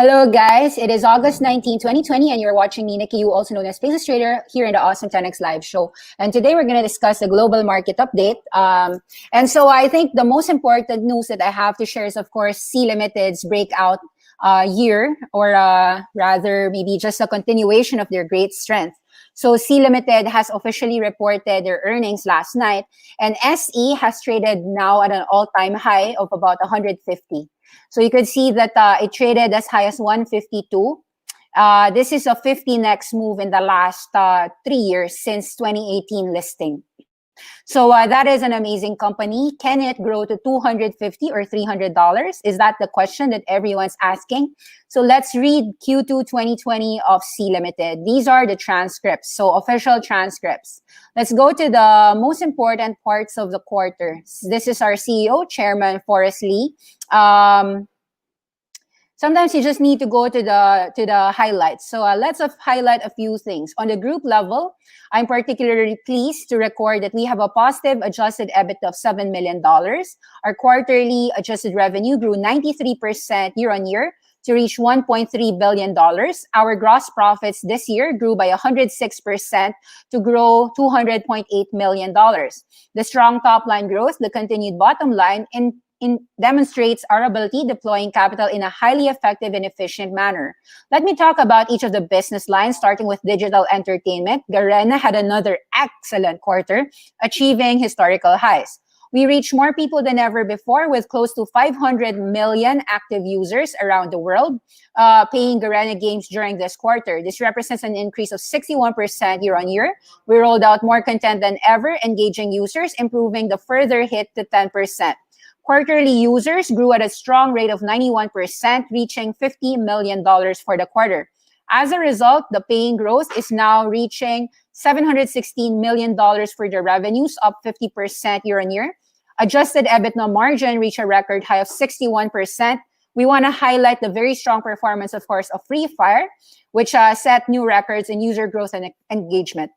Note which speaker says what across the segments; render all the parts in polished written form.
Speaker 1: Hello, guys. It is August 19, 2020, and you're watching me, Nikki, also known as Spaces Trader, here in the Awesome 10X Live Show. And today we're going to discuss the global market update. And so I think the most important news that I have to share is, of course, Sea Limited's breakout year, or rather maybe just a continuation of their great strength. So Sea Limited has officially reported their earnings last night, and SE has traded now at an all-time high of about 150. So you could see that it traded as high as 152. This is a 50x move in the last 3 years since 2018 listing. So that is an amazing company. Can it grow to $250 or $300? Is that the question that everyone's asking? So let's read Q2 2020 of Sea Limited. These are the transcripts, so official transcripts. Let's go to the most important parts of the quarter. This is our CEO, Chairman Forrest Lee. Sometimes you just need to go to the highlights. So let's highlight a few things. On the group level, I'm particularly pleased to record that we have a positive adjusted EBITDA of $7 million. Our quarterly adjusted revenue grew 93% year on year to reach $1.3 billion. Our gross profits this year grew by 106% to grow $200.8 million. The strong top line growth, the continued bottom line, demonstrates our ability deploying capital in a highly effective and efficient manner. Let me talk about each of the business lines, starting with digital entertainment. Garena had another excellent quarter, achieving historical highs. We reached more people than ever before, with close to 500 million active users around the world paying Garena games during this quarter. This represents an increase of 61% year on year. We rolled out more content than ever, engaging users, improving the further hit to 10%. Quarterly users grew at a strong rate of 91%, reaching $50 million for the quarter. As a result, the paying growth is now reaching $716 million for the revenues, up 50% year on year. Adjusted EBITDA margin reached a record high of 61%. We want to highlight the very strong performance, of course, of Free Fire, which set new records in user growth and engagement.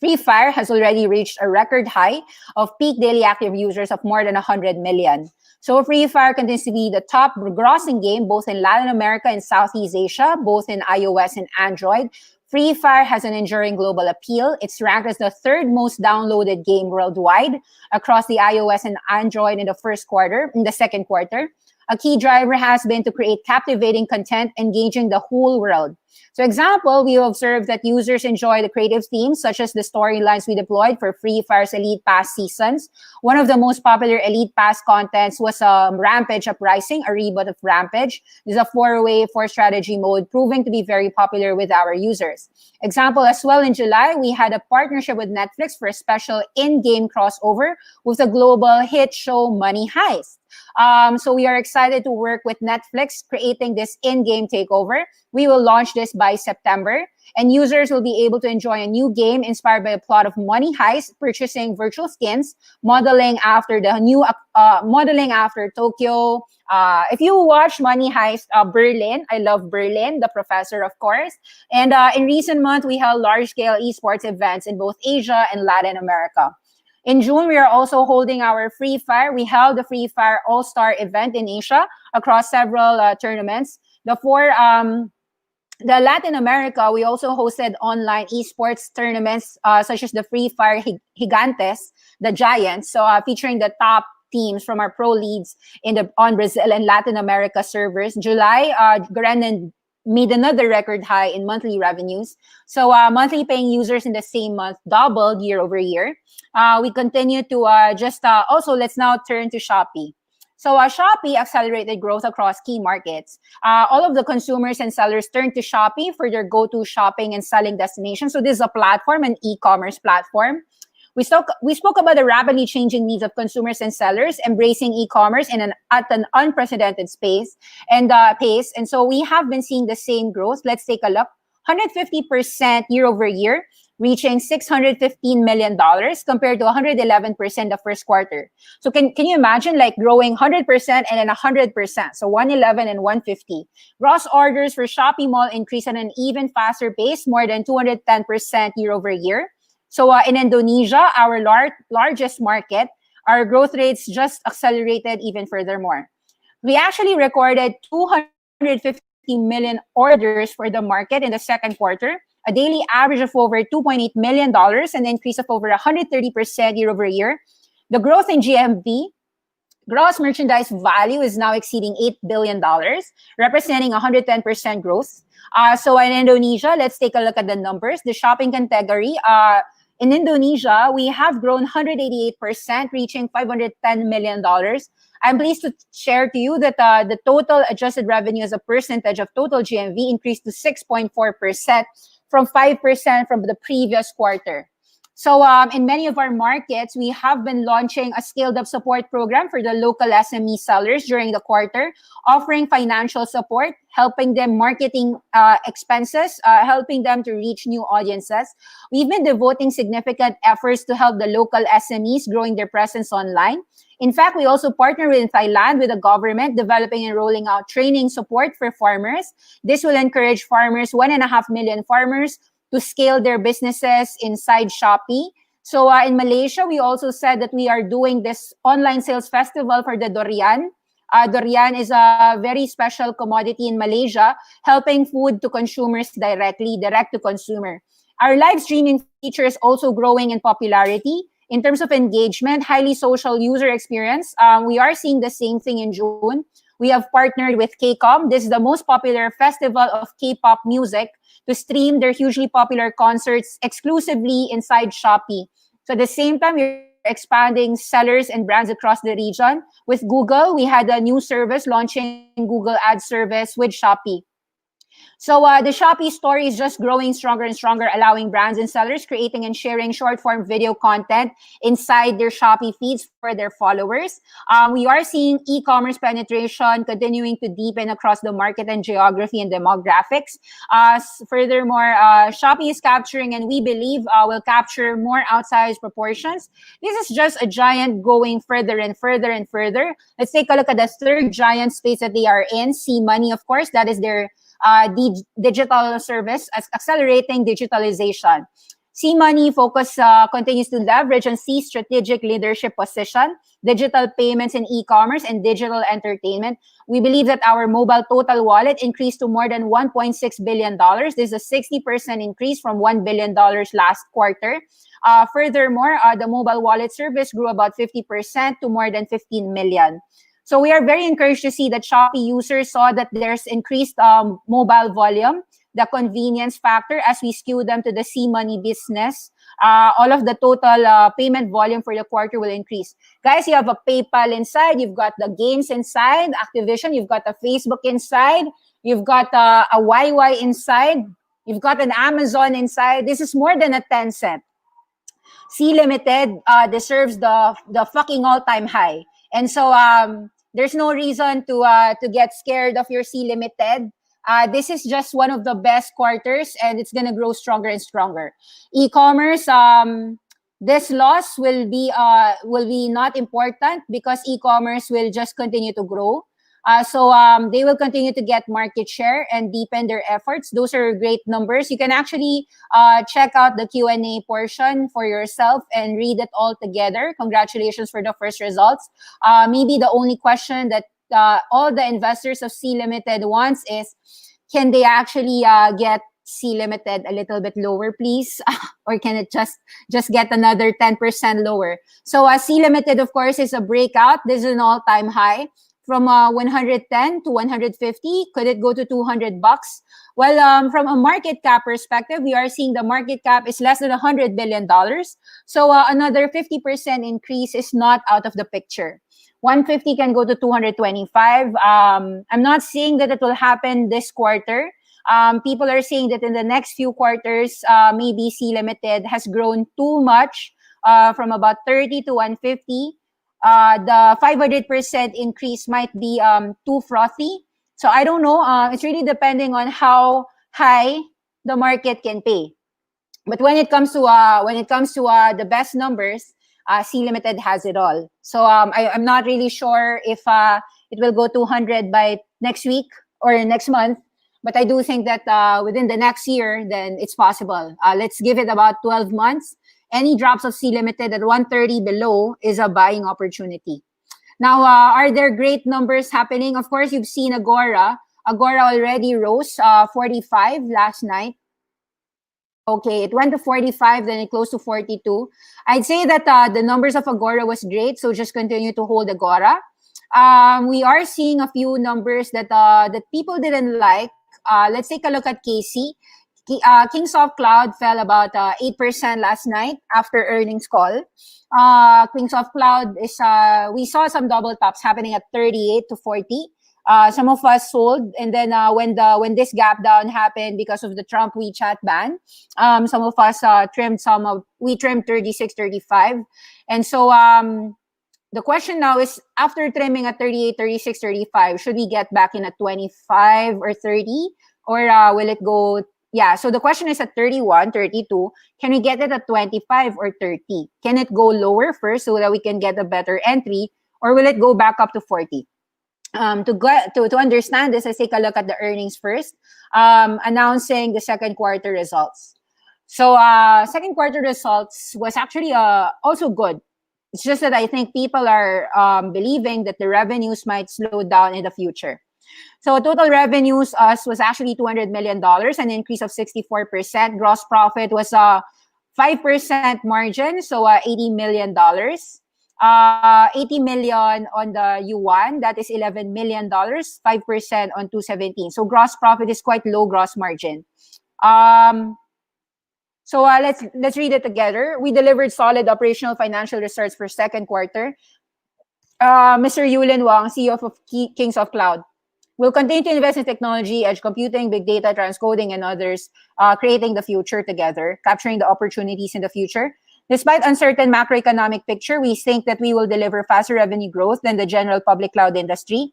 Speaker 1: Free Fire has already reached a record high of peak daily active users of more than 100 million. So Free Fire continues to be the top grossing game both in Latin America and Southeast Asia, both in iOS and Android. Free Fire has an enduring global appeal. It's ranked as the third most downloaded game worldwide across the iOS and Android in the second quarter. A key driver has been to create captivating content, engaging the whole world. So example, we observed that users enjoy the creative themes, such as the storylines we deployed for Free Fire's Elite Pass seasons. One of the most popular Elite Pass contents was Rampage Uprising, a reboot of Rampage. This is a 4-way 4-strategy mode, proving to be very popular with our users. Example as well, in July, we had a partnership with Netflix for a special in-game crossover with the global hit show Money Heist. So we are excited to work with Netflix creating this in-game takeover. We will launch this by September, and users will be able to enjoy a new game inspired by a plot of Money Heist, purchasing virtual skins, modeling after Tokyo. If you watch Money Heist, Berlin, I love Berlin, the professor, of course. And in recent months, we held large-scale esports events in both Asia and Latin America. In June, we are also holding our Free Fire. We held the Free Fire All-Star event in Asia across several tournaments. The Latin America, we also hosted online esports tournaments such as the Free Fire Gigantes, the Giants, so featuring the top teams from our pro leagues on Brazil and Latin America servers. July, Garena made another record high in monthly revenues. So monthly paying users in the same month doubled year over year. We continue to also let's now turn to Shopee. So Shopee accelerated growth across key markets. All of the consumers and sellers turned to Shopee for their go-to shopping and selling destination. So this is a platform, an e-commerce platform. We spoke about the rapidly changing needs of consumers and sellers, embracing e-commerce at an unprecedented pace. And so we have been seeing the same growth. Let's take a look. 150% year over year, reaching $615 million compared to 111% the first quarter. So can you imagine like growing 100% and then 100%? So 111 and 150. Gross orders for Shopee Mall increased at an even faster pace, more than 210% year over year. So in Indonesia, our largest market, our growth rates just accelerated even furthermore. We actually recorded 250 million orders for the market in the second quarter, a daily average of over $2.8 million, an increase of over 130% year over year. The growth in GMV, gross merchandise value, is now exceeding $8 billion, representing 110% growth. So in Indonesia, let's take a look at the numbers. The shopping category, in Indonesia, we have grown 188%, reaching $510 million. I'm pleased to share to you that the total adjusted revenue as a percentage of total GMV increased to 6.4% from 5% from the previous quarter. So in many of our markets, we have been launching a scaled-up support program for the local SME sellers during the quarter, offering financial support, helping them marketing expenses, helping them to reach new audiences. We've been devoting significant efforts to help the local SMEs growing their presence online. In fact, we also partner in Thailand with the government, developing and rolling out training support for farmers. This will encourage farmers, 1.5 million farmers, to scale their businesses inside Shopee. So in Malaysia, we also said that we are doing this online sales festival for the durian. Durian is a very special commodity in Malaysia, helping food to consumers directly, direct to consumer. Our live streaming feature is also growing in popularity. In terms of engagement, highly social user experience, we are seeing the same thing in June. We have partnered with K-Com. This is the most popular festival of K-pop music, to stream their hugely popular concerts exclusively inside Shopee. So at the same time, we're expanding sellers and brands across the region. With Google, we had a new service launching Google Ads service with Shopee. So the Shopee store is just growing stronger and stronger, allowing brands and sellers creating and sharing short-form video content inside their Shopee feeds for their followers. We are seeing e-commerce penetration continuing to deepen across the market and geography and demographics. Furthermore, Shopee is capturing, and we believe will capture, more outsized proportions. This is just a giant going further and further and further. Let's take a look at the third giant space that they are in, SeaMoney, of course. That is their digital service, as accelerating digitalization. SeaMoney focus continues to leverage and see strategic leadership position, digital payments in e-commerce and digital entertainment. We believe that our mobile total wallet increased to more than $1.6 billion. This is a 60% increase from $1 billion last quarter. Furthermore, the mobile wallet service grew about 50% to more than 15 million. So we are very encouraged to see that Shopee users saw that there's increased mobile volume, the convenience factor, as we skew them to the SeaMoney business. All of the total payment volume for the quarter will increase. Guys, you have a PayPal inside, you've got the games inside, Activision, you've got a Facebook inside, you've got a YY inside, you've got an Amazon inside. This is more than a Tencent. Sea Limited deserves the fucking all-time high. And so there's no reason to get scared of your Sea Limited. This is just one of the best quarters, and it's gonna grow stronger and stronger. E-commerce, this loss will be not important because e-commerce will just continue to grow. So they will continue to get market share and deepen their efforts. Those are great numbers. You can actually check out the Q&A portion for yourself and read it all together. Congratulations for the first results. Maybe the only question that all the investors of Sea Limited wants is, can they actually get Sea Limited a little bit lower, please? Or can it just get another 10% lower? So Sea Limited, of course, is a breakout. This is an all-time high. From 110 to 150, could it go to $200? Well, from a market cap perspective, we are seeing the market cap is less than $100 billion. So another 50% increase is not out of the picture. 150 can go to 225. I'm not saying that it will happen this quarter. People are saying that in the next few quarters, maybe Sea Limited has grown too much, from about 30 to 150. The 500% increase might be too frothy. So I don't know. It's really depending on how high the market can pay. But when it comes to the best numbers, Sea Limited has it all. So I'm not really sure if it will go 200 by next week or next month. But I do think that within the next year, then it's possible. Let's give it about 12 months. Any drops of Sea Limited at 130 below is a buying opportunity. Now, are there great numbers happening? Of course, you've seen Agora. Agora already rose 45 last night. Okay, it went to 45, then it closed to 42. I'd say that the numbers of Agora was great, so just continue to hold Agora. We are seeing a few numbers that people didn't like. Let's take a look at KC. Kingsoft Cloud fell about 8% last night after earnings call. Kingsoft Cloud is we saw some double tops happening at 38 to 40. Some of us sold, and then when this gap down happened because of the Trump WeChat ban, some of us trimmed we trimmed 36, 35. And so the question now is, after trimming at 38, 36, 35, should we get back in at 25 or 30, or will it go? Yeah, so the question is at 31, 32, can we get it at 25 or 30? Can it go lower first so that we can get a better entry, or will it go back up to 40? To understand this, let's take a look at the earnings first, announcing the second quarter results. So second quarter results was actually also good. It's just that I think people are believing that the revenues might slow down in the future. So total revenues was actually $200 million, an increase of 64%. Gross profit was 5% margin, so $80 million. 80 million on the yuan, that is $11 million, 5% on 217. So gross profit is quite low gross margin. So let's read it together. We delivered solid operational financial results for second quarter. Mr. Yulin Wang, CEO of Kingsoft Cloud, will continue to invest in technology, edge computing, big data, transcoding, and others, creating the future together, capturing the opportunities in the future. Despite uncertain macroeconomic picture, we think that we will deliver faster revenue growth than the general public cloud industry.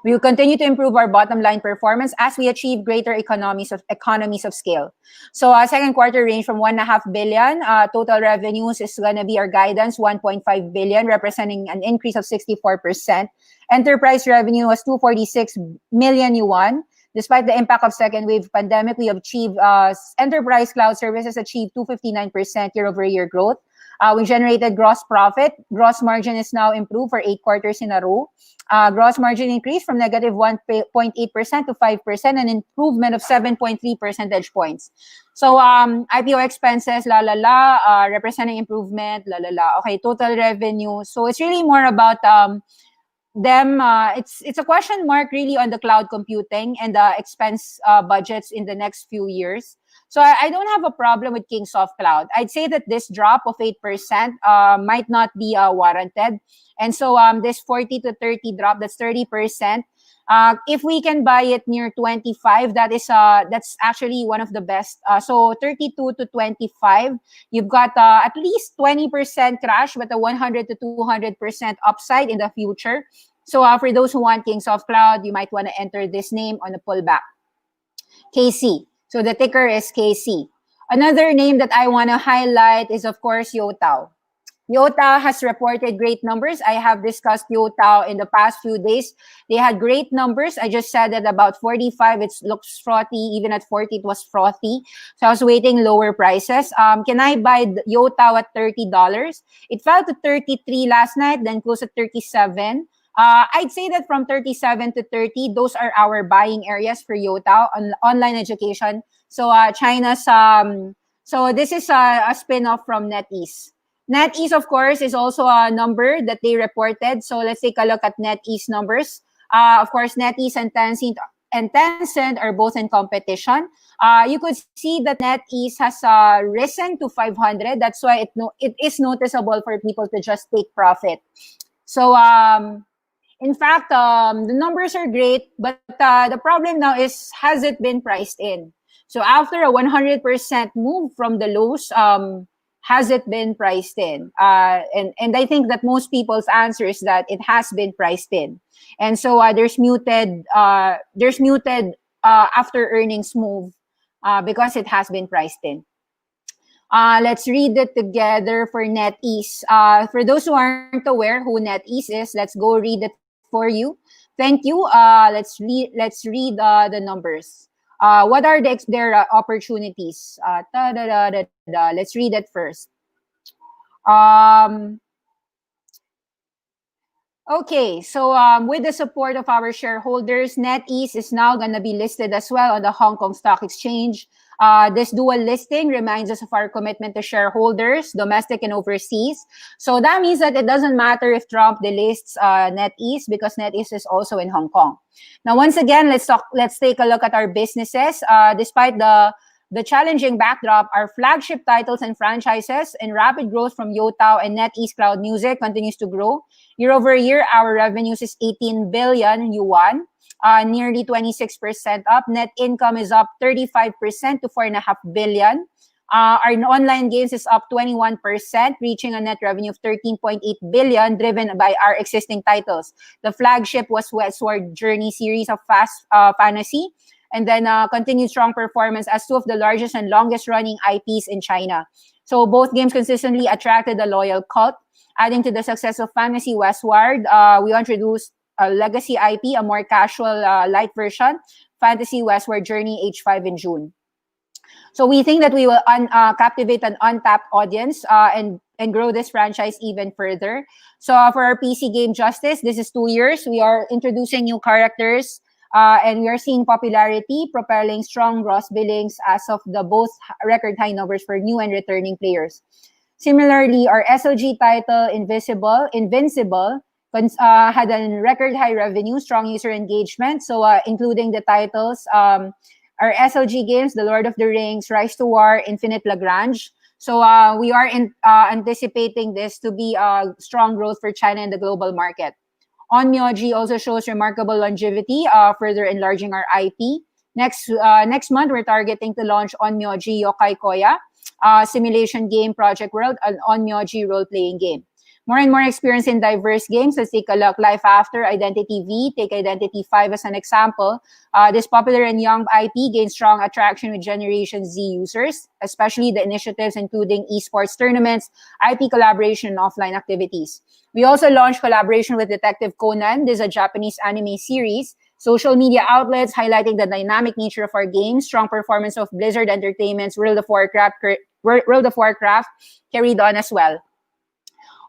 Speaker 1: We will continue to improve our bottom line performance as we achieve greater economies of scale. So second quarter range from 1.5 billion. Total revenues is going to be our guidance, 1.5 billion, representing an increase of 64%. Enterprise revenue was 246 million yuan. Despite the impact of second wave pandemic, we have achieved enterprise cloud services achieved 259% year-over-year growth. We generated gross profit. Gross margin is now improved for 8 quarters in a row. Gross margin increased from negative 1.8% to 5%, an improvement of 7.3 percentage points. So IPO expenses, representing improvement, Okay, total revenue. So it's really more about them. It's a question mark really on the cloud computing and the expense budgets in the next few years. So I don't have a problem with Kingsoft Cloud. I'd say that this drop of 8% might not be warranted. And so this 40 to 30 drop, that's 30%. If we can buy it near 25, that's actually one of the best. So 32 to 25, you've got at least 20% crash, but a 100 to 200% upside in the future. So for those who want Kingsoft Cloud, you might want to enter this name on the pullback. KC. So the ticker is KC. Another name that I want to highlight is, of course, Youdao. Youdao has reported great numbers. I have discussed Youdao in the past few days. They had great numbers. I just said that about 45, it looks frothy. Even at 40, it was frothy. So I was waiting lower prices. Can I buy Youdao at $30? It fell to 33 last night, then closed at 37. I'd say that from 37 to 30, those are our buying areas for Youdao on online education. So China's, so this is a spin-off from NetEase. NetEase, of course, is also a number that they reported. So let's take a look at NetEase numbers. Of course, NetEase and Tencent are both in competition. You could see that NetEase has risen to 500. That's why it is noticeable for people to just take profit. So in fact, the numbers are great, but the problem now is, has it been priced in? So after a 100% move from the lows, has it been priced in? And I think that most people's answer is that it has been priced in. And so there's muted after earnings move because it has been priced in. Let's read it together for NetEase. For those who aren't aware who NetEase is, let's go read it for you. Thank you. Let's read the numbers. What are their opportunities? Let's read it first. Okay, so with the support of our shareholders, NetEase is now going to be listed as well on the Hong Kong Stock Exchange. This dual listing reminds us of our commitment to shareholders, domestic and overseas. So that means that it doesn't matter if Trump delists NetEase because NetEase is also in Hong Kong. Now, once again, let's take a look at our businesses. Despite the challenging backdrop, our flagship titles and franchises and rapid growth from Youdao and NetEase Cloud Music continues to grow. Year over year, our revenues is 18 billion yuan, nearly 26% up. Net income is up 35% to 4.5 billion. Our online games is up 21%, reaching a net revenue of 13.8 billion, driven by our existing titles. The flagship was Westward Journey series of fast fantasy, and then continued strong performance as two of the largest and longest running IPs in China. So both games consistently attracted a loyal cult. Adding to the success of Fantasy Westward, we introduced a legacy IP, a more casual light version, Fantasy Westward Journey H5 in June. So we think that we will captivate an untapped audience and grow this franchise even further. So for our PC game Justice, this is 2 years. We are introducing new characters, and we are seeing popularity, propelling strong gross billings as of the both record high numbers for new and returning players. Similarly, our SLG title Invincible had a record high revenue, strong user engagement. So including the titles, our SLG games, The Lord of the Rings, Rise to War, Infinite Lagrange. So we are anticipating this to be strong growth for China and the global market. Onmyoji also shows remarkable longevity, further enlarging our IP. Next month, we're targeting to launch Onmyoji Yokai Koya, simulation game Project World, an Onmyoji role-playing game. More and more experience in diverse games. Let's take a look. Life After, Identity V, take Identity 5 as an example. This popular and young IP gains strong attraction with Generation Z users, especially the initiatives including esports tournaments, IP collaboration, and offline activities. We also launched collaboration with Detective Conan. This is a Japanese anime series. Social media outlets highlighting the dynamic nature of our games, strong performance of Blizzard Entertainment's World of Warcraft carried on as well.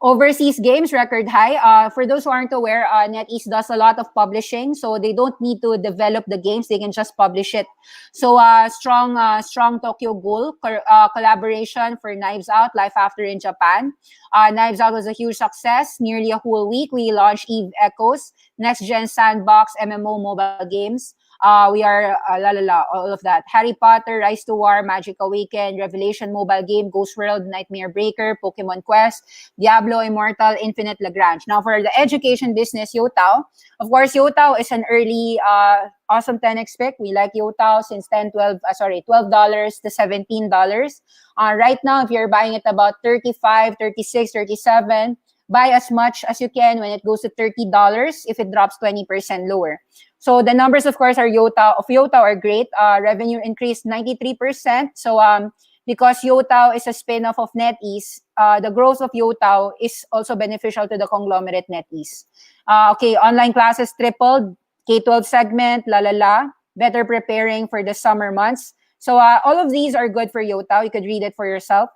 Speaker 1: Overseas games record high. For those who aren't aware, NetEase does a lot of publishing, so they don't need to develop the games; they can just publish it. So strong Tokyo Ghoul collaboration for Knives Out, Life After in Japan. Knives Out was a huge success. Nearly a whole week, we launched Eve Echoes, next gen sandbox MMO mobile games. We are all of that. Harry Potter, Rise to War, Magic Awaken, Revelation mobile game, Ghost World, Nightmare Breaker, Pokemon Quest, Diablo Immortal, Infinite Lagrange. Now for the education business, Youdao. Of course, Youdao is an early awesome 10x pick. We like Youdao since $12 to $17. Right now, if you're buying it about 35, 36, 37, buy as much as you can when it goes to $30 if it drops 20% lower. So the numbers, of course, Youdao are great. Revenue increased 93%. So because Youdao is a spin-off of NetEase, the growth of Youdao is also beneficial to the conglomerate NetEase. Okay, online classes tripled, K-12 segment, better preparing for the summer months. So all of these are good for Youdao. You could read it for yourself.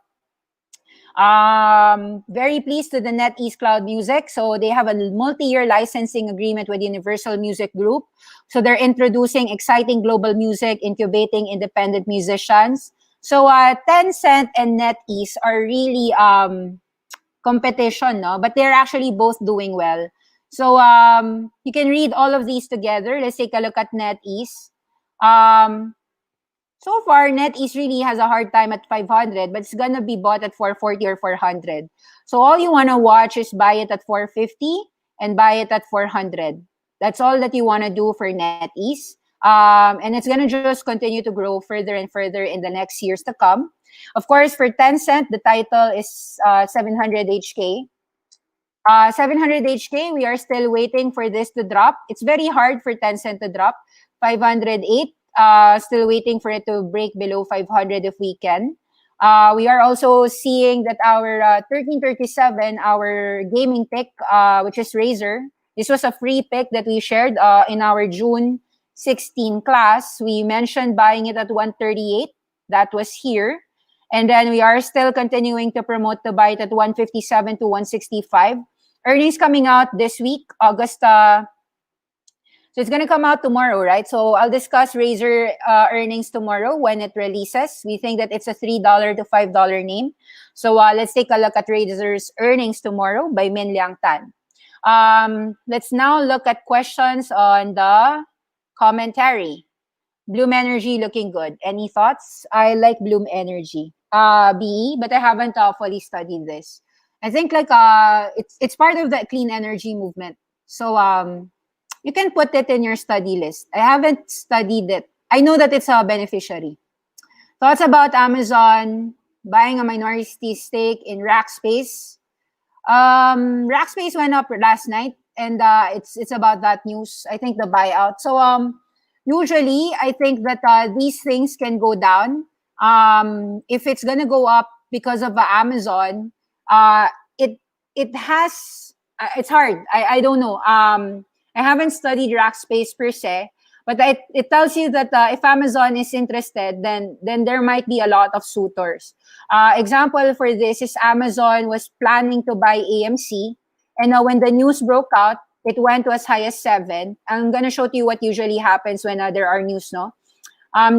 Speaker 1: Very pleased to the NetEase Cloud Music. So they have a multi-year licensing agreement with Universal Music Group. So they're introducing exciting global music, incubating independent musicians. So Tencent and NetEase are really competition, no? But they're actually both doing well. So you can read all of these together. Let's take a look at NetEase. So far, NetEase really has a hard time at 500, but it's gonna be bought at 440 or 400. So all you wanna watch is buy it at 450 and buy it at 400. That's all that you wanna do for NetEase. And it's gonna just continue to grow further and further in the next years to come. Of course, for Tencent, the title is 700 HK. 700 HK, we are still waiting for this to drop. It's very hard for Tencent to drop. 508. Still waiting for it to break below 500 if we can. We are also seeing that our 1337, our gaming pick, which is Razer, this was a free pick that we shared in our June 16 class. We mentioned buying it at 138. That was here. And then we are still continuing to promote to buy it at 157 to 165. Earnings coming out this week, August. So it's going to come out tomorrow, right? So I'll discuss Razer earnings tomorrow when it releases. We think that it's a $3 to $5 name. So let's take a look at Razer's earnings tomorrow by Min Liang Tan. Let's now look at questions on the commentary. Bloom Energy looking good. Any thoughts? I like Bloom Energy. BE, but I haven't fully studied this. I think like it's part of the clean energy movement. So you can put it in your study list. I haven't studied it. I know that it's a beneficiary. Thoughts about Amazon buying a minority stake in Rackspace? Rackspace went up last night, and it's about that news. I think the buyout. So usually, I think that these things can go down. If it's gonna go up because of Amazon, it has. It's hard. I don't know. I haven't studied Rackspace per se, but it tells you that if Amazon is interested, then there might be a lot of suitors. Example for this is Amazon was planning to buy AMC, and when the news broke out, it went to as high as 7. I'm gonna show to you what usually happens when there are news, no?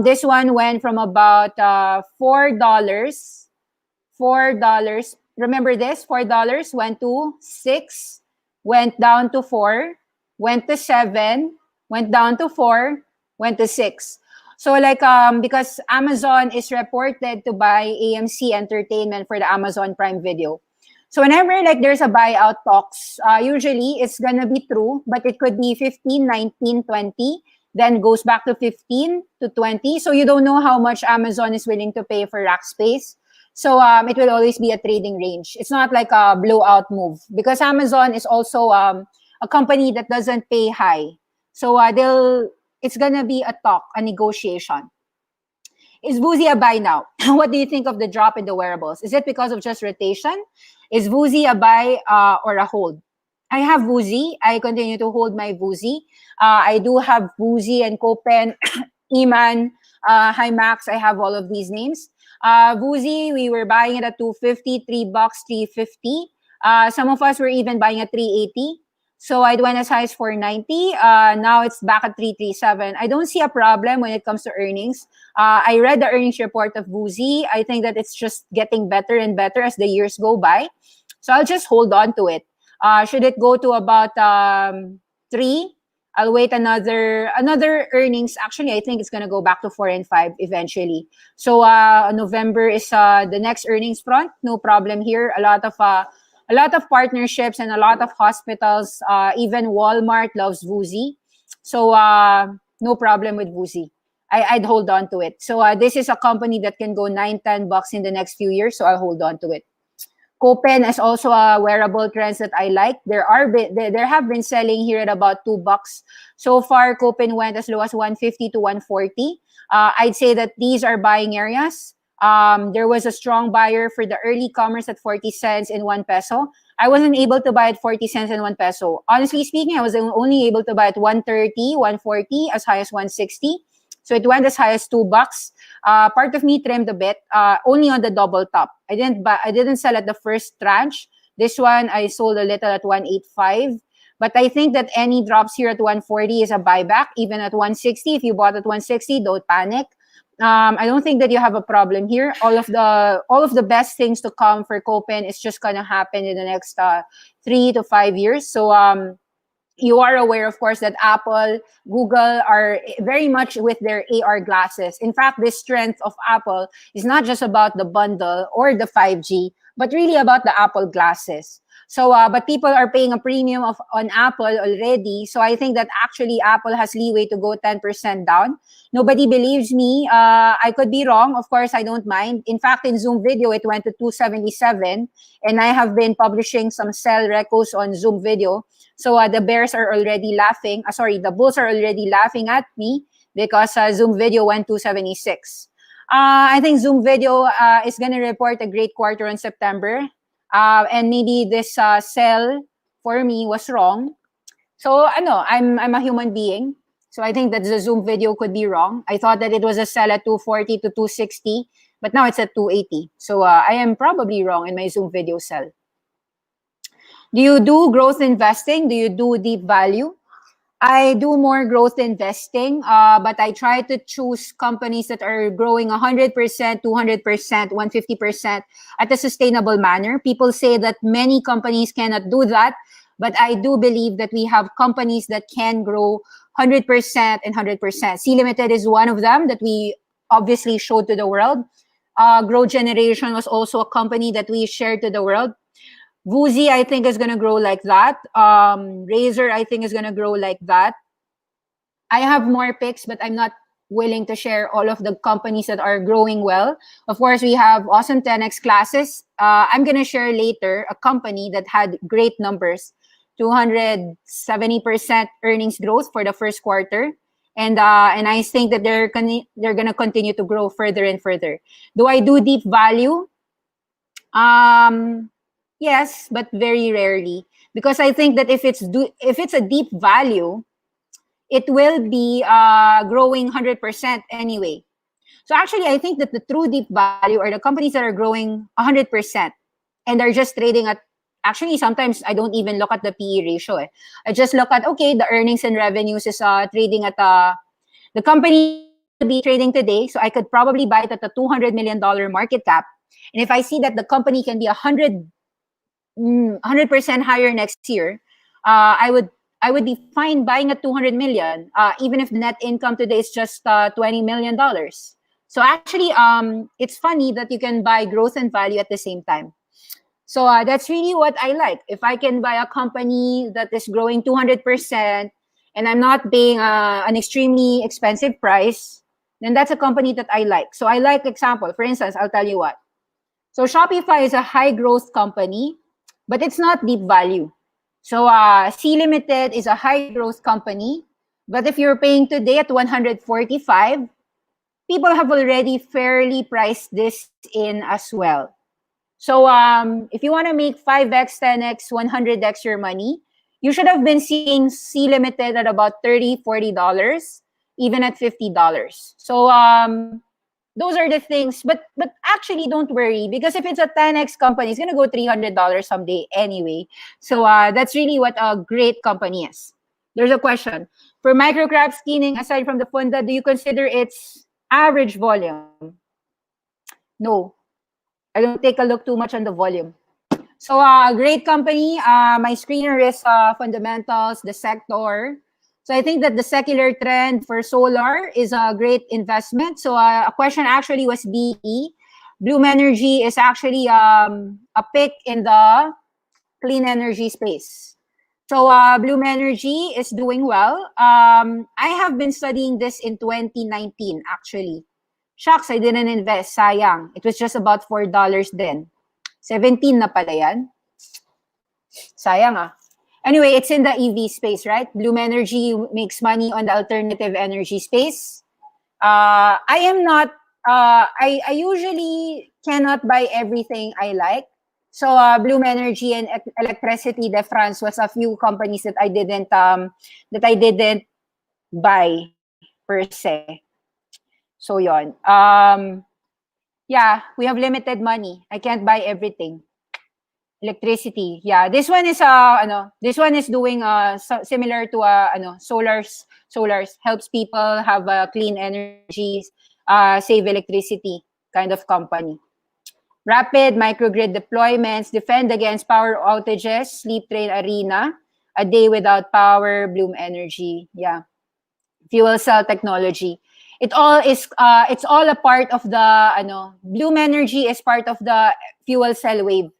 Speaker 1: This one went from about $4. $4. Remember this? $4 went to 6, went down to 4, went to 7, went down to 4, went to 6. So like because Amazon is reported to buy AMC Entertainment for the Amazon Prime Video. So whenever like there's a buyout talks, usually it's gonna be true, but it could be 15, 19, 20, then goes back to 15 to 20. So you don't know how much Amazon is willing to pay for Rackspace. So it will always be a trading range. It's not like a blowout move because Amazon is also a company that doesn't pay high. So it's gonna be a talk, a negotiation. Is Vuzi a buy now? What do you think of the drop in the wearables? Is it because of just rotation? Is Vuzi a buy or a hold? I have Vuzi. I continue to hold my Vuzi. I do have Vuzi and Copen, Iman, Himax. I have all of these names. Vuzi, we were buying it at $250, $3, $350. Some of us were even buying at $380. So I went as high as $490. Now it's back at $337. I don't see a problem when it comes to earnings. I read the earnings report of Vuzi. I think that it's just getting better and better as the years go by. So I'll just hold on to it. Should it go to about 3? I'll wait another earnings. Actually, I think it's gonna go back to 4 and 5 eventually. So November is the next earnings front. No problem here. A lot of partnerships and a lot of hospitals. Even Walmart loves Vuzi. So no problem with Vuzi. I'd hold on to it. So this is a company that can go $9-10 in the next few years. So I'll hold on to it. Copen is also a wearable trends that I like. There have been selling here at about $2. So far, Copen went as low as 150 to 140. I'd say that these are buying areas. There was a strong buyer for the early commerce at 40 cents and 1 peso. I wasn't able to buy at 40 cents and 1 peso. Honestly speaking, I was only able to buy at 130, 140, as high as 160. So it went as high as $2. Part of me trimmed a bit, only on the double top. I didn't sell at the first tranche. This one I sold a little at 185. But I think that any drops here at 140 is a buyback. Even at 160, if you bought at 160, don't panic. I don't think that you have a problem here. All of the best things to come for Copen is just gonna happen in the next 3 to 5 years. So you are aware, of course, that Apple, Google are very much with their AR glasses. In fact, this strength of Apple is not just about the bundle or the 5G, but really about the Apple glasses. So, but people are paying a premium on Apple already. So I think that actually Apple has leeway to go 10% down. Nobody believes me. I could be wrong. Of course, I don't mind. In fact, in Zoom Video, it went to 277. And I have been publishing some sell recos on Zoom Video. So the bears are already laughing. The bulls are already laughing at me because Zoom Video went to 276. I think Zoom Video is going to report a great quarter in September. And maybe this sell for me was wrong. So I'm a human being. So I think that the Zoom Video could be wrong. I thought that it was a sell at 240 to 260, but now it's at 280. So I am probably wrong in my Zoom Video sell. Do you do growth investing? Do you do deep value? I do more growth investing, but I try to choose companies that are growing 100%, 200%, 150% at a sustainable manner. People say that many companies cannot do that, but I do believe that we have companies that can grow 100% and 100%. C Limited is one of them that we obviously showed to the world. Grow Generation was also a company that we shared to the world. Vuzi, I think, is going to grow like that. Razer, I think, is going to grow like that. I have more picks, but I'm not willing to share all of the companies that are growing well. Of course, we have awesome 10x classes. I'm going to share later a company that had great numbers, 270% earnings growth for the first quarter. And I think that they're gonna continue to grow further and further. Do I do deep value? Yes, but very rarely, because I think that if it's a deep value, it will be growing 100% anyway. So actually, I think that the true deep value are the companies that are growing 100% and are just trading at. Actually, sometimes I don't even look at the PE ratio. I just look at, okay, the earnings and revenues is trading at the company to be trading today. So I could probably buy it at a $200 million market cap. And if I see that the company can be 100% higher next year, I would be fine buying at 200 million, even if the net income today is just $20 million. So actually, it's funny that you can buy growth and value at the same time. So that's really what I like. If I can buy a company that is growing 200% and I'm not paying an extremely expensive price, then that's a company that I like. So I like, example, for instance, I'll tell you what. So Shopify is a high growth company, but it's not deep value. So C Limited is a high growth company, but if you're paying today at 145, people have already fairly priced this in as well. So if you want to make 5x, 10x, 100x your money, you should have been seeing C Limited at about $30, $40, even at $50. So those are the things. But actually, don't worry, because if it's a 10x company, it's going to go $300 someday anyway. So that's really what a great company is. There's a question. For microcap skinning, aside from the funda, do you consider its average volume? No. I don't take a look too much on the volume. So a great company. My screener is fundamentals, the sector. So I think that the secular trend for solar is a great investment. So a question actually was BE. Bloom Energy is actually a pick in the clean energy space. So Bloom Energy is doing well. I have been studying this in 2019 actually. Shucks, I didn't invest. Sayang. It was just about $4 then. 17 na pala yan. Sayang ah. Anyway, it's in the EV space, right? Bloom Energy makes money on the alternative energy space. I am not, I usually cannot buy everything I like. So Bloom Energy and Electricity de France was a few companies that I didn't buy per se. So yon. Yeah, we have limited money. I can't buy everything. Electricity. Yeah, this one is this one is doing similar to solars helps people have clean energies, save electricity kind of company. Rapid microgrid deployments, defend against power outages, sleep train arena, a day without power, Bloom Energy. Yeah. Fuel cell technology. It all is it's all a part of the Bloom Energy is part of the fuel cell wave.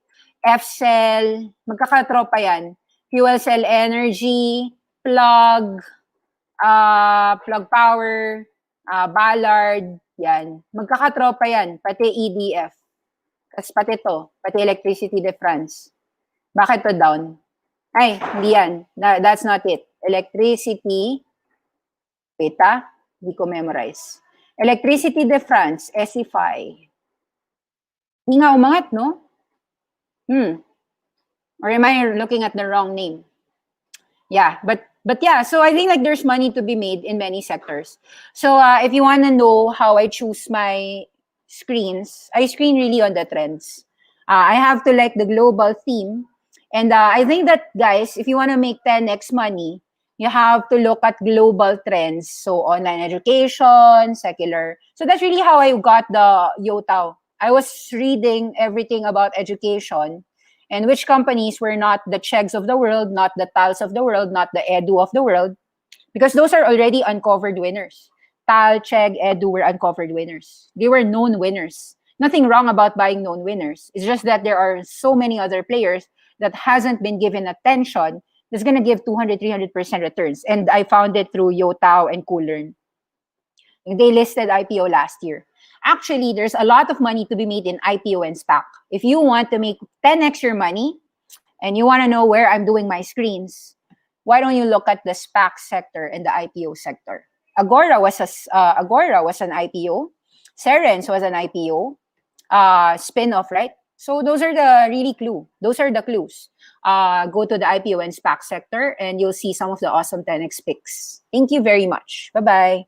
Speaker 1: F-cell, magkakatropa yan. Fuel cell energy, plug power, Ballard, yan. Magkakatropa yan, pati EDF. Tapos pati Electricity de France. Bakit to down? Ay, hindi yan. That's not it. Electricity, wait hindi ko memorize. Electricity de France, SEFI. Hindi nga umangat, no? Or am I looking at the wrong name? Yeah, but yeah, so I think like there's money to be made in many sectors. So if you want to know how I choose my screens, I screen really on the trends. I have to like the global theme. And I think that, guys, if you want to make 10x money, you have to look at global trends. So online education, secular. So that's really how I got the Youdao. I was reading everything about education and which companies were not the Chegs of the world, not the Tals of the world, not the Edu of the world, because those are already uncovered winners. Tal, Chegg, Edu were uncovered winners. They were known winners. Nothing wrong about buying known winners. It's just that there are so many other players that hasn't been given attention that's going to give 200, 300% returns. And I found it through Youdao and Coolern. They listed IPO last year. Actually, there's a lot of money to be made in IPO and SPAC. If you want to make 10x your money and you want to know where I'm doing my screens, why don't you look at the SPAC sector and the IPO sector? Agora was an IPO. Serens was an IPO. Spin-off, right? So those are the really clue. Those are the clues. Go to the IPO and SPAC sector and you'll see some of the awesome 10x picks. Thank you very much. Bye-bye.